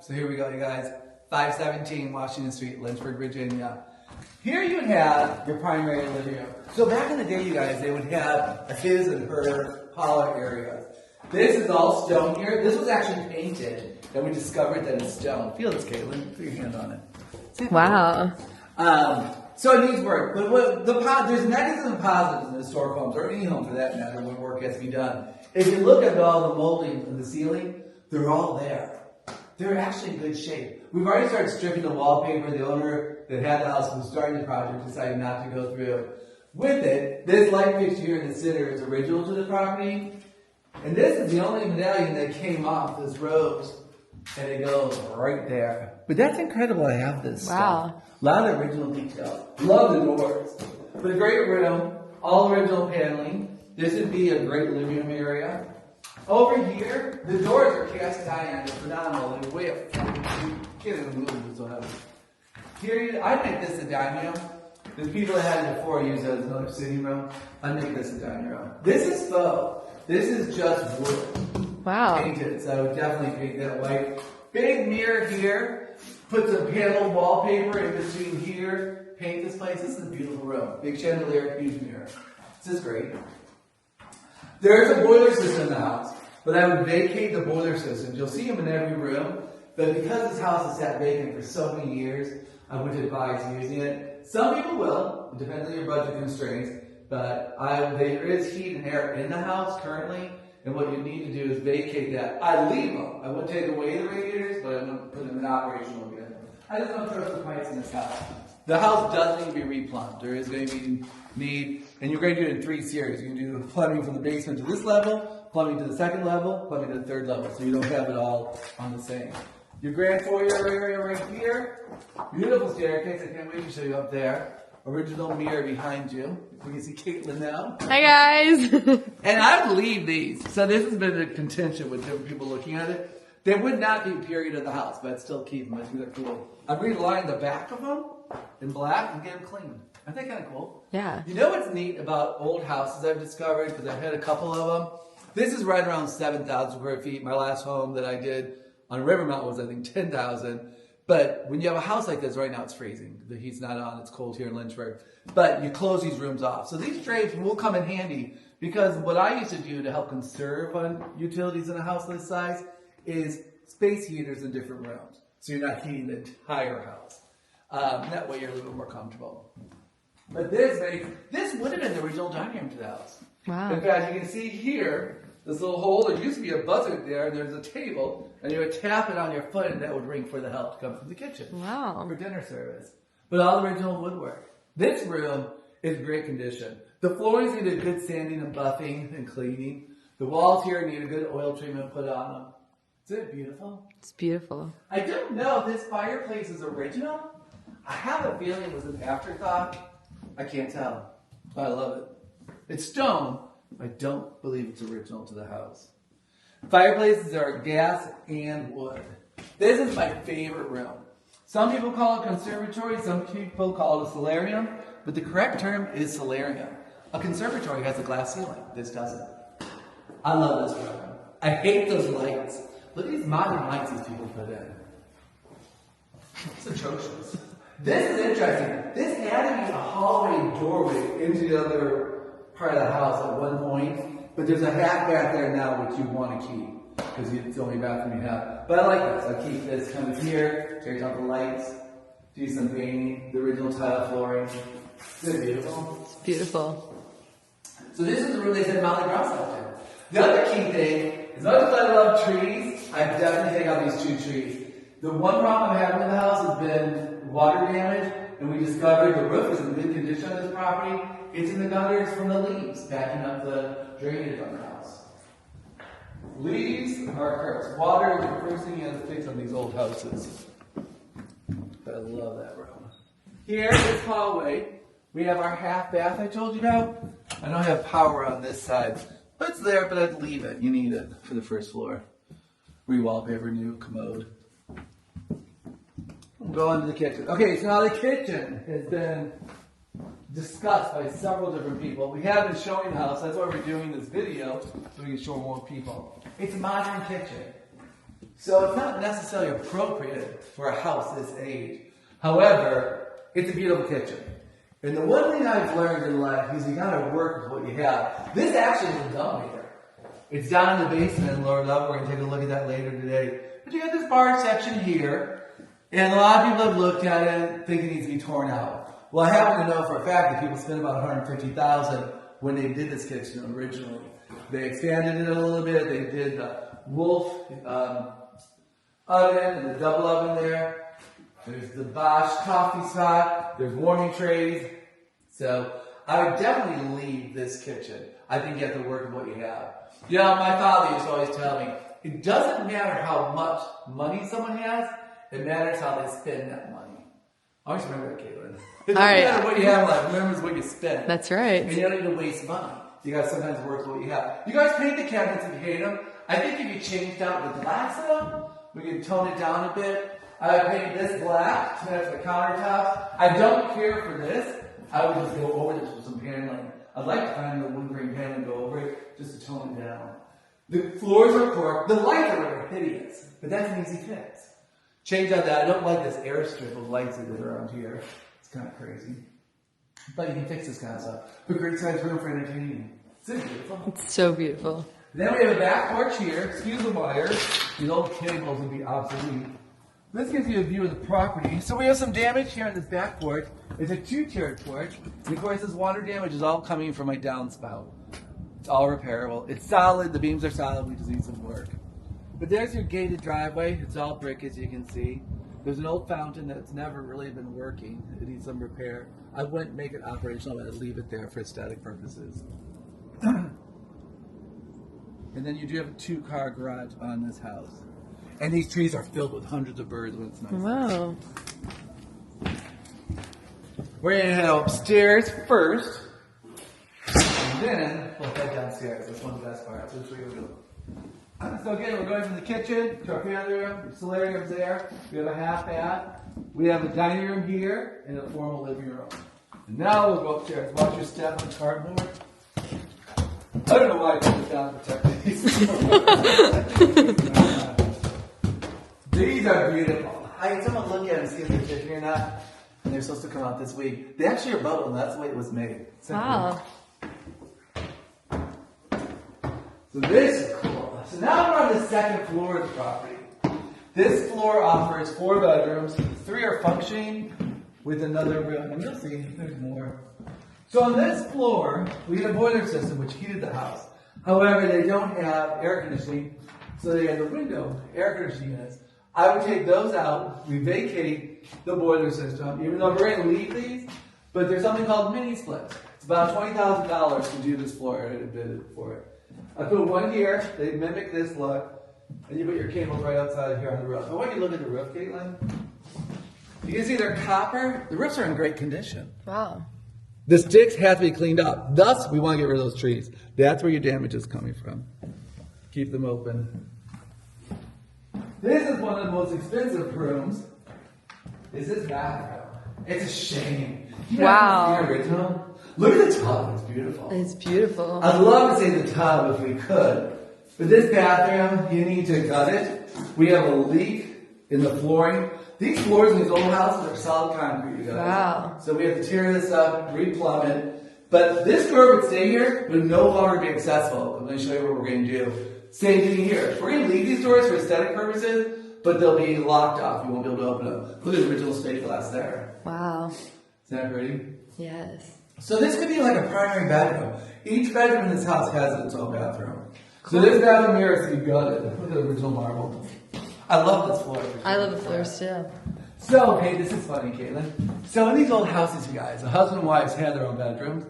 So here we go, you guys. 517 Washington Street, Lynchburg, Virginia. Here you would have your primary living room. So back in the day, you guys, they would have a his and her parlor area. This is all stone here. This was actually painted, and we discovered that it's stone. Feel this, Caitlin. Put your hand on it. Wow. So it needs work. But there's negatives and positives in historic homes, or any home for that matter, when work has to be done. If you look at all the molding in the ceiling, they're all there. They're actually in good shape. We've already started stripping the wallpaper. The owner that had the house was starting the project decided not to go through with it. This light fixture here in the center is original to the property. And this is the only medallion that came off this rose. And it goes right there. But that's incredible I have this stuff. A lot of original detail. Love the doors. But a great room. All original paneling. This would be a great living room area. Over here, the doors are cast iron. They're phenomenal. They weigh up 40 feet. Can't even move them so heavy. Here, I make this a dining room. There's people that had it before use it as another sitting room. I make this a dining room. This is faux. This is just wood. Wow. Painted, so I would definitely paint that white. Big mirror here. Put some panel wallpaper in between here. Paint this place. This is a beautiful room. Big chandelier, huge mirror. This is great. There's a boiler system in the house, but I would vacate the boiler systems. You'll see them in every room, but because this house has sat vacant for so many years, I wouldn't advise using it. Some people will, depending on your budget constraints, but there is heat and air in the house currently, and what you need to do is vacate that. I leave them. I wouldn't take away the radiators, but I'm going to put them in operational again. I just don't trust the pipes in this house. The house does need to be replumbed. There is going to be need, and you're going to do it in 3 series. You can do plumbing from the basement to this level, plumbing to the second level, plumbing to the third level, so you don't have it all on the same. Your grand foyer area right here, beautiful staircase. I can't wait to show you up there. Original mirror behind you. We can see Caitlin now. Hi guys. And I believe these. So this has been a contention with different people looking at it. They would not be period of the house, but I'd still keep them. I think they're cool. I've relined the back of them in black and get them clean. Aren't they kind of cool? Yeah. You know what's neat about old houses I've discovered, because I've had a couple of them? This is right around 7,000 square feet. My last home that I did on Rivermount was, I think, 10,000. But when you have a house like this, right now it's freezing. The heat's not on. It's cold here in Lynchburg. But you close these rooms off. So these drapes will come in handy, because what I used to do to help conserve on utilities in a house this size is space heaters in different rooms. So you're not heating the entire house. That way you're a little bit more comfortable. But this would have been the original dining room to the house. Wow. In fact, you can see here, this little hole, there used to be a buzzer there, and there's a table, and you would tap it on your foot, and that would ring for the help to come from the kitchen. Wow. For dinner service. But all original woodwork. This room is great condition. The floors need a good sanding and buffing and cleaning. The walls here need a good oil treatment put on them. Isn't it beautiful? It's beautiful. I don't know if this fireplace is original. I have a feeling it was an afterthought. I can't tell, but I love it. It's stone. I don't believe it's original to the house. Fireplaces are gas and wood. This is my favorite room. Some people call it conservatory, some people call it a solarium, but the correct term is solarium. A conservatory has a glass ceiling. This doesn't. I love this room. I hate those lights. Look at these modern lights these people put in. It's atrocious. This is interesting. This had to be a hallway doorway into the other part of the house at one point, but there's a half bath there now which you want to keep because it's the only bathroom you have. But I like this. I keep this kind of here, take out the lights, do some painting, the original tile flooring. Isn't it beautiful? It's beautiful. So this is the room they said Molly Brown slept in. The other key thing, as much as I love trees, I definitely take out these 2 trees. The one problem I'm having with the house has been water damage, and we discovered the roof is in good condition on this property. It's in the gutters from the leaves, backing up the drainage on the house. Leaves are cursed. Water is the first thing you have to fix on these old houses. But I love that room. Here, this hallway, we have our half bath I told you about. I don't have power on this side, but it's there, but I'd leave it. You need it for the first floor. Re-wallpaper, new commode. We'll go into the kitchen. Okay, so now the kitchen has been discussed by several different people. We have been showing the house. That's why we're doing this video, so we can show more people. It's a modern kitchen. So it's not necessarily appropriate for a house this age. However, it's a beautiful kitchen. And the one thing I've learned in life is you gotta work with what you have. This actually is a dumbwaiter. It's down in the basement, lower level. We're gonna take a look at that later today. But you got this bar section here, and a lot of people have looked at it, think it needs to be torn out. Well, I happen to know for a fact that people spent about $150,000 when they did this kitchen originally. They expanded it a little bit. They did the Wolf oven and the double oven there. There's the Bosch coffee spot. There's warming trays. So I would definitely leave this kitchen. I think you have to work with what you have. You know, my father used to always tell me, it doesn't matter how much money someone has, it matters how they spend that money. Always remember that, Caitlin. It doesn't matter what you have in life, remember what you spend. That's right. And you don't need to waste money. You gotta sometimes work with what you have. You guys paint the cabinets if you hate them. I think if you changed out the glass of them, we can tone it down a bit. I painted this black, so that's the countertops. I don't care for this. I would just go over this with some paneling. I'd like to find the wood grain panel and go over it just to tone it down. The floors are cork. The lights are hideous, but that's an easy fix. Change out that. I don't like this airstrip of lights that are around here. It's kind of crazy. But you can fix this kind of stuff. But great size room for entertaining. Isn't it beautiful? It's so beautiful. Then we have a back porch here. Excuse the wires. These old cables would be obsolete. This gives you a view of the property. So we have some damage here on this back porch. It's a two-tiered porch. And of course, this water damage is all coming from my downspout. It's all repairable. It's solid. The beams are solid. We just need some work. But there's your gated driveway. It's all brick, as you can see. There's an old fountain that's never really been working. It needs some repair. I wouldn't make it operational. I'd leave it there for aesthetic purposes. And then you do have a two-car garage on this house. And these trees are filled with hundreds of birds when it's nice. Wow. We're going to head upstairs first. And then we'll head downstairs. That's one of the best parts. That's what we're going to do. So again, we're going from the kitchen to our family room. The solarium's there. We have a half bath. We have a dining room here and a formal living room. And now we'll go upstairs. Watch your step on cardboard. I don't know why I put this down to protect these. These are beautiful. I had someone look at them and see if they're fishing or not. And they're supposed to come out this week. They actually are bubble, and that's the way it was made. Wow. So this is cool. So now we're on the second floor of the property. This floor offers 4 bedrooms. 3 are functioning with another room. And you'll see there's more. So on this floor, we had a boiler system which heated the house. However, they don't have air conditioning, so they have the window air conditioning units. I would take those out, we vacate the boiler system, even though we're going to leave these, but there's something called mini splits. It's about $20,000 to do this floor, I had a bid for it. I put one here, they mimic this look, and you put your cables right outside here on the roof. I want you to look at the roof, Caitlin. You can see they're copper. The roofs are in great condition. Wow. The sticks have to be cleaned up. Thus, we want to get rid of those trees. That's where your damage is coming from. Keep them open. This is one of the most expensive rooms. Is this bathroom? It's a shame. Wow. The original. Look at the tub. It's beautiful. It's beautiful. I'd love to say the tub if we could. But this bathroom, you need to gut it. We have a leak in the flooring. These floors in these old houses are solid concrete, you guys. Wow. So we have to tear this up, replumb it. But this door would stay here, but no longer be accessible. I'm going to show you what we're going to do. Same thing here. We're going to leave these doors for aesthetic purposes, but they'll be locked off. You won't be able to open them. Look at the original stained glass there. Wow. Is that pretty? Yes. So this could be like a primary bedroom. Each bedroom in this house has its own bathroom. So this bathroom here is to be gutted. Look at the original marble. I love this floor. I love the floors too. So, hey, this is funny, Caitlin. So in these old houses, you guys, the husband and wives had their own bedrooms,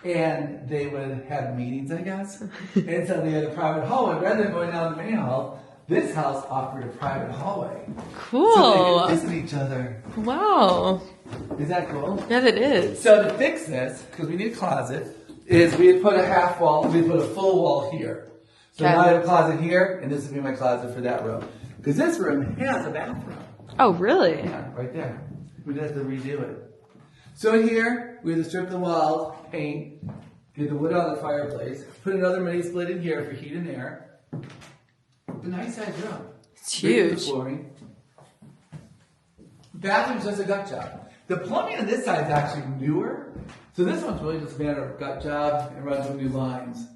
and they would have meetings, I guess. And so they had a private hallway. Rather than going down the main hall, this house offered a private hallway. Cool. So they could visit each other. Wow. Is that cool? Yeah, it is. So to fix this, because we need a closet, is we had put a half wall, we put a full wall here. So now I have a closet here, and this would be my closet for that room. Because this room has a bathroom. Oh, really? Yeah, right there. We'd have to redo it. So here, we have to strip the walls, paint, get the wood out of the fireplace, put another mini split in here for heat and air. A nice size room. It's Big huge. flooring. Bathroom's just a gut job. The plumbing on this side is actually newer. So this one's really just a matter of gut job and runs with new lines.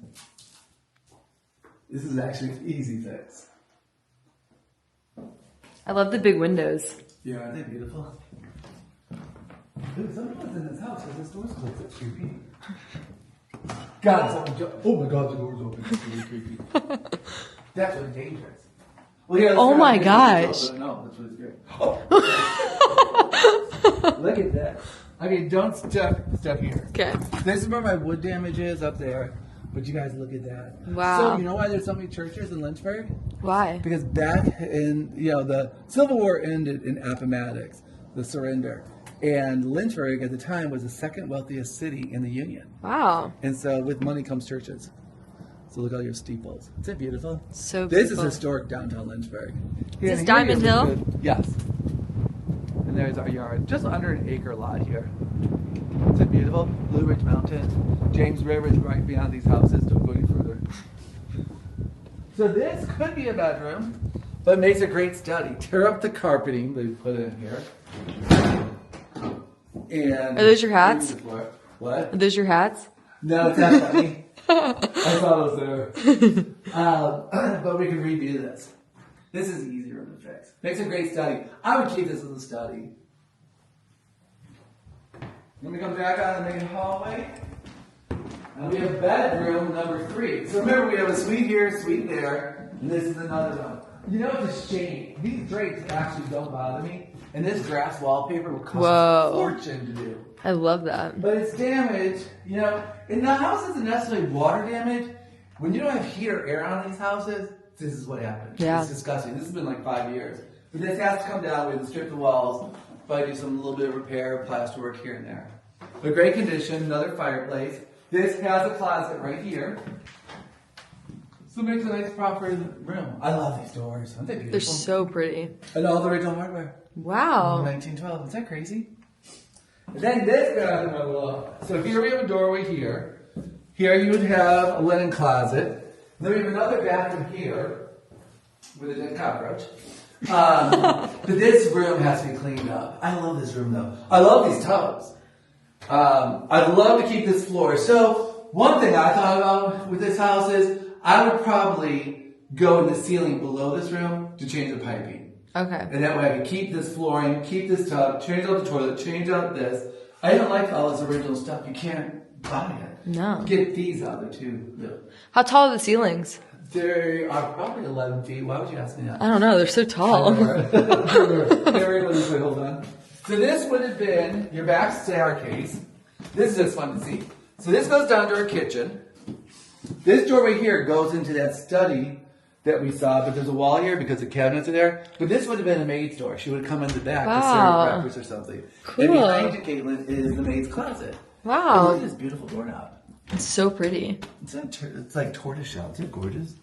This is actually an easy fix. I love the big windows. Yeah, aren't they beautiful? Dude, someone's in this house because this door's closed. That's creepy. God, oh my God, the door's open. It's really creepy. That's really dangerous. Well, here, let's Oh go my out. gosh. No, that's really scary. Oh. Look at that. Okay, don't step here. Okay. This is where my wood damage is up there. But you guys look at that. Wow. So you know why there's so many churches in Lynchburg? Why? Because back in, the Civil War ended in Appomattox, the surrender. And Lynchburg at the time was the second wealthiest city in the Union. Wow. And so with money comes churches. So look at all your steeples. Isn't it beautiful? So This is beautiful. historic downtown Lynchburg. Is this Diamond Hill? Yes. And there's our yard. Just under an acre lot here. Isn't it beautiful? Blue Ridge Mountain. James River is right beyond these houses. Don't go any further. So this could be a bedroom, but it makes a great study. Tear up the carpeting they put in here. And Are those your hats? What? Are those your hats? No, it's not funny. I saw those there. But we can review this. This is easy room to fix. Makes a great study. I would keep this as a study. Let me come back out of the main hallway. And we have bedroom number 3. So remember, we have a suite here, suite there, and this is another one. You know, it's a shame. These drapes actually don't bother me. And this grass wallpaper will cost a fortune to do. I love that. But it's damaged, and the house isn't necessarily water damage. When you don't have heat or air on these houses, this is what happens. Yeah. It's disgusting. This has been like 5 years. But this has to come down. We have to strip the walls, probably do some little bit of repair, plaster work here and there. But great condition, another fireplace. This has a closet right here. So it makes a nice proper room. I love these doors. Aren't they beautiful? They're so pretty. And all the original hardware. Wow. 1912. Is that crazy? And then this bathroom, I love. So here we have a doorway here. Here you would have a linen closet. Then we have another bathroom here with a dead cockroach. But this room has to be cleaned up. I love this room though. I love these tubs. I'd love to keep this floor. So one thing I thought about with this house is I would probably go in the ceiling below this room to change the piping. Okay. And that way I could keep this flooring, keep this tub, change out the toilet, change out this. I didn't like all this original stuff. You can't buy it. No. Get these out there too. How tall are the ceilings? They are probably 11 feet. Why would you ask me that? I don't know. They're so tall. Hold on. So this would have been your back staircase. This is just fun to see. So this goes down to our kitchen. This doorway here goes into that study that we saw, but there's a wall here because the cabinets are there. But this would have been a maid's door. She would have come in the back to serve breakfast or something. Cool. And behind you, Caitlin, is the maid's closet. Wow. And look at this beautiful doorknob. It's so pretty. It's like tortoiseshell. Isn't it gorgeous?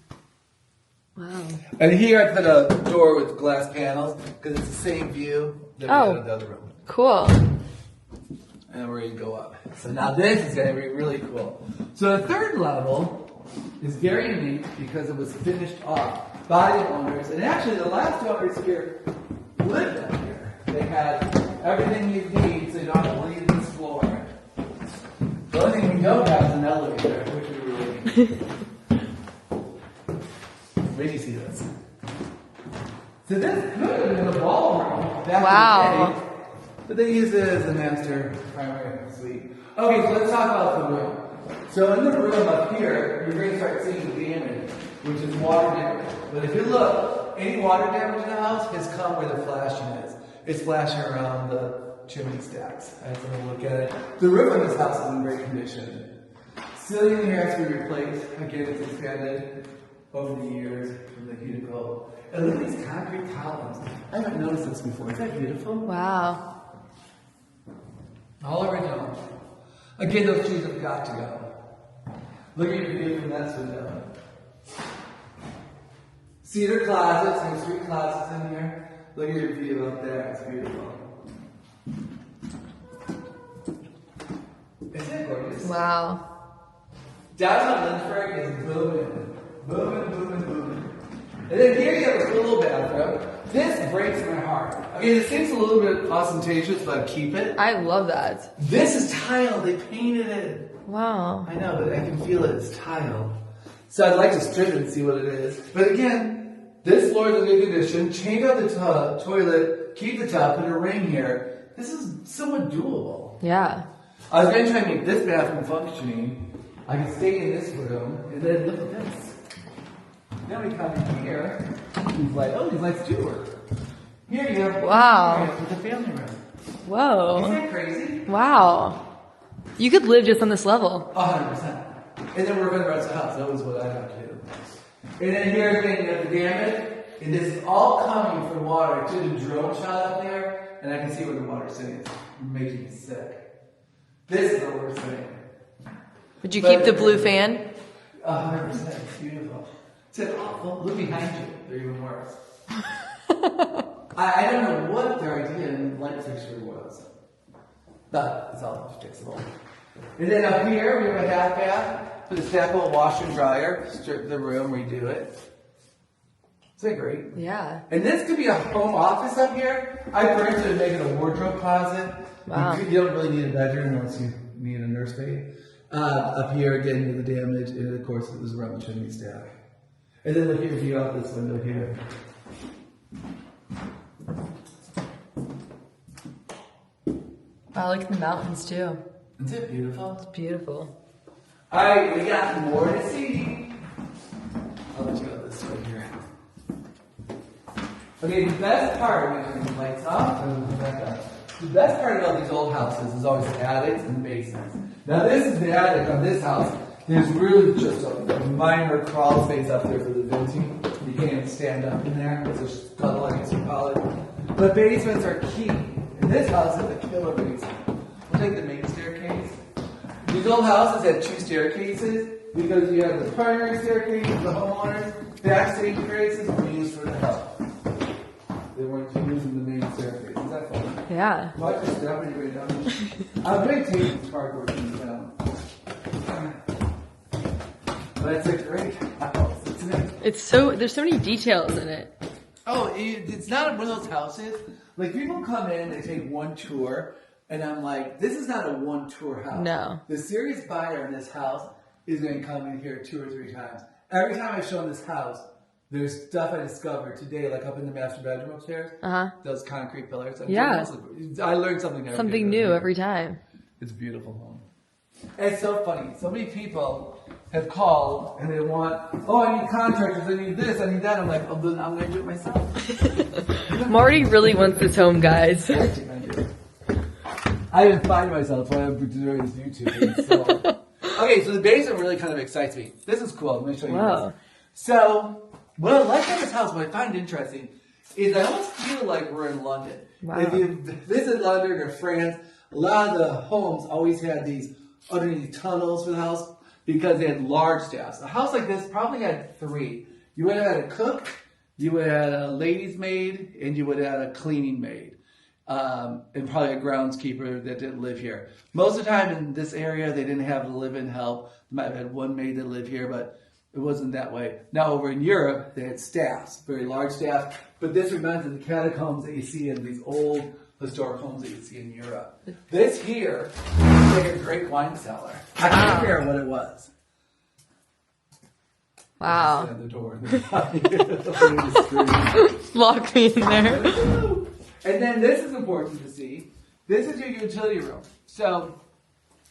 Wow. And here I put a door with glass panels because it's the same view that we had in the other room. Cool. And we're going to go up. So now this is going to be really cool. So the third level is very unique because it was finished off by the owners. And actually the last owners here lived up here. They had everything you need so you don't have to leave this floor. The only thing we don't have is an elevator, which we really need. Where do you see this? So this could have been a ballroom back in the day. But they use it as the master primary suite. Okay, so let's talk about the room. So in the room up here, you're going to start seeing damage, which is water damage. But if you look, any water damage in the house has come where the flashing is. It's flashing around the chimney stacks. I have to look at it. The roof on this house is in great condition. Ceiling in here has to be replaced. Again, it's expanded over the years from the heat and cold. And look at these concrete columns. I haven't noticed this before. Isn't that beautiful? Wow. All original. Again, those shoes have got to go. Look at your view from that window. Cedar closets, there's 3 closets in here. Look at your view up there, it's beautiful. Isn't it gorgeous? Wow. Downtown Lynchburg is booming. Booming, booming, booming. And then here you have a little bathroom. This breaks my heart. Okay, this seems a little bit ostentatious, but keep it. I love that. This is tile. They painted it. Wow. I know, but I can feel it. It's tile. So I'd like to strip it and see what it is. But again, this floor is in good condition. Change out the toilet, keep the tub, put a ring here. This is somewhat doable. Yeah. I was going to try and make this bathroom functioning. I can stay in this room, and then look at this. Then we come in here. These lights do work. Here you have with the family room. Whoa. Isn't that crazy? Wow. You could live just on this level. 100%. And then we're going to rest the house. That was what I have to do. And then here again, you have the damage. And this is all coming from water. I took a drone shot up there, and I can see where the water's sitting. It's making me sick. This is the worst thing. Would you keep the blue fan? 100%. It's beautiful. Look behind you. They're even worse. I don't know what their idea in light fixture was. But it's all fixable. And then up here, we have a half bath. Put a stackable washer and dryer. Strip the room, redo it. Isn't that great? Yeah. And this could be a home office up here. I prefer to make it a wardrobe closet. Wow. You don't really need a bedroom unless you need a nurse maid. Up here, again, with the damage. And of course, it was around the chimney stack. And then look here, view out this window here. I like the mountains too. Isn't it beautiful? It's beautiful. Alright, we got more to see. I'll let you go this way here. Okay, the best part, I'm going to turn the lights off and we'll back up. The best part about these old houses is always the attics and the basements. Now this is the attic on this house. There's really just a minor crawl space up there for the venting. You can't even stand up in there. It's a scuttle, I guess you call it. But basements are key. And this house has a killer basement. We'll take the main staircase. These old houses had two staircases because you have the primary staircase, the homeowners, back staircases were used for the help. They weren't using the main staircase. Is that funny? Yeah. Watch this down when you go down. I'm going to take this cardboard piece down. But it's a great house, isn't it? There's so many details in it. Oh, it's not one of those houses. Like, people come in, they take one tour, and I'm like, this is not a one tour house. No. The serious buyer in this house is going to come in here 2 or 3 times. Every time I've shown this house, there's stuff I discovered today, like up in the master bedroom upstairs. Those concrete pillars. Yeah. I learned something every Something day. new every time. It's a beautiful home. And it's so funny. So many people have called and they want, I need contractors, I need this, I need that. I'm like, then I'm going to do it myself. Marty really wants this home, guys. I even find myself while I'm doing this YouTube thing. So. Okay, so the basement really kind of excites me. This is cool. Let me show you this. So, what I like about this house, what I find interesting, is I almost feel like we're in London. Wow. If you visit London or France, a lot of the homes always had these underneath tunnels for the house because they had large staffs. A house like this probably had 3. You would have had a cook, you would have had a lady's maid, and you would have had a cleaning maid. And probably a groundskeeper that didn't live here. Most of the time in this area, they didn't have live-in help. They might have had one maid that lived here, but it wasn't that way. Now over in Europe, they had staffs, very large staffs. But this reminds me of the catacombs that you see in these old historic homes that you see in Europe. This here is like a great wine cellar. I can't figure what it was. Wow. At the door. Lock me in there. And then this is important to see. This is your utility room. So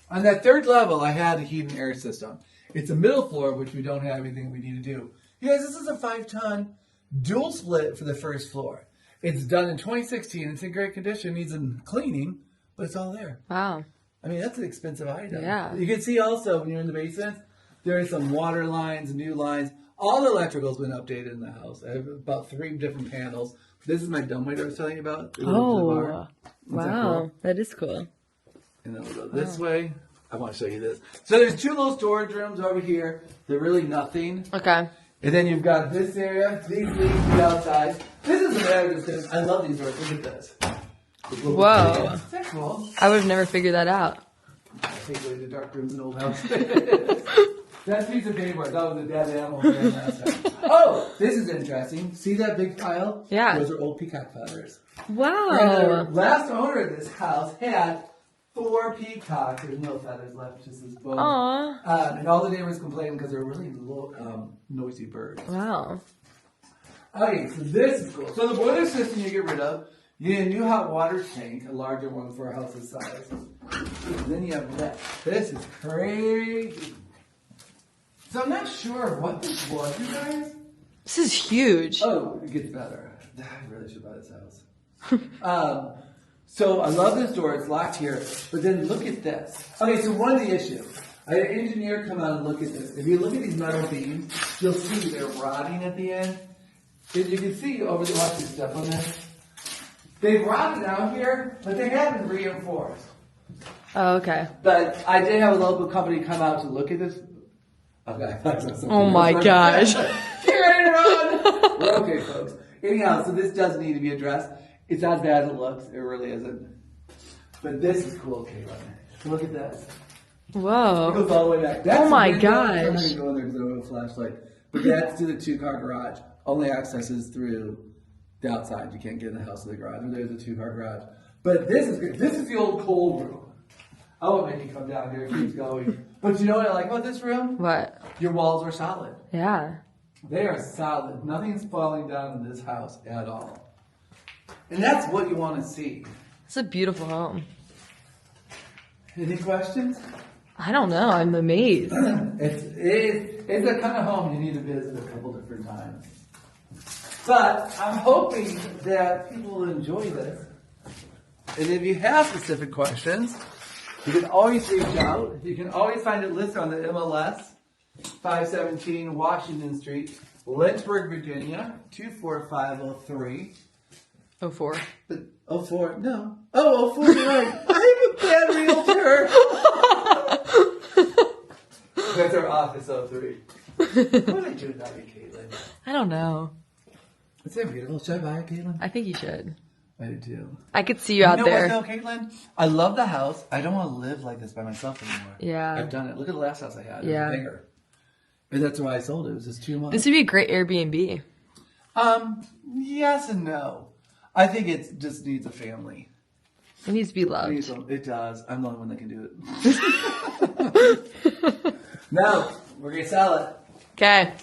on that 3rd level, I had a heat and air system. It's a middle floor, which we don't have anything we need to do. Yes, this is a 5-ton dual split for the 1st floor. It's done in 2016. It's in great condition. Needs some cleaning, but it's all there. Wow. I mean, that's an expensive item. Yeah. You can see also when you're in the basement, there are some water lines, new lines. All the electrical's been updated in the house. I have about 3 different panels. This is my dumbwaiter I was telling you about. Oh, wow. That cool? That is cool. And then we'll go this way. I want to show you this. So there's 2 little storage rooms over here. They're really nothing. Okay. And then you've got this area. These leads to the outside. This is the matter. I love these doors. Look at this. Whoa. Is that cool? I would have never figured that out. I take away the dark rooms in old houses. That's piece of paper. That was a dead animal. Oh, this is interesting. See that big pile? Yeah. Those are old peacock feathers. Wow. And the last owner of this house had 4 peacocks. There's no feathers left, just this bone. Aww. And all the neighbors complained because they're really low, noisy birds. Wow. Okay, so this is cool. So the boiler system you get rid of. You need a new hot water tank, a larger one for a house this size. And then you have this. This is crazy. So I'm not sure what this was, you guys. This is huge. Oh, it gets better. I really should buy this house. So I love this door. It's locked here. But then look at this. Okay, so one of the issues. I had an engineer come out and look at this. If you look at these metal beams, you'll see they're rotting at the end. And you can see over the watch this stuff on this. They've rotted out here, but they haven't reinforced. Oh, okay. But I did have a local company come out to look at this. Okay. Oh my gosh. Get ready to run! We're okay, folks. Anyhow, so this does need to be addressed. It's not as bad as it looks. It really isn't. But this is cool, Caitlin. Look at this. It Whoa. goes all the way back. That's Oh my the window. gosh. I'm not going to go in there because I don't have a flashlight. But that's to the 2-car garage. Only access is through the outside. You can't get in the house or the garage. There's a 2-car garage. But this is good. This is the old cold room. I won't make you come down here. It keeps going. But you know what I like about this room? What? Your walls are solid. Yeah. They are solid. Nothing's falling down in this house at all. And that's what you want to see. It's a beautiful home. Any questions? I don't know. I'm amazed. It's a kind of home you need to visit a couple different times. But I'm hoping that people will enjoy this. And if you have specific questions, you can always reach out. You can always find it listed on the MLS, 517 Washington Street, Lynchburg, Virginia, 24503. 04. 04, no. Oh, 04, you're right. I'm a bad realtor. That's our office, 03. What did I do without you, Caitlin? I don't know. Is that beautiful? Should I buy it, Caitlin? I think you should. I do too. I could see you out there. You know what though, Caitlin? I love the house. I don't want to live like this by myself anymore. Yeah. I've done it. Look at the last house I had. Yeah. It was bigger. And that's why I sold it. It was just too much. This would be a great Airbnb. Yes and no. I think it just needs a family. It needs to be loved. It does. I'm the only one that can do it. No, we're going to sell it. Okay.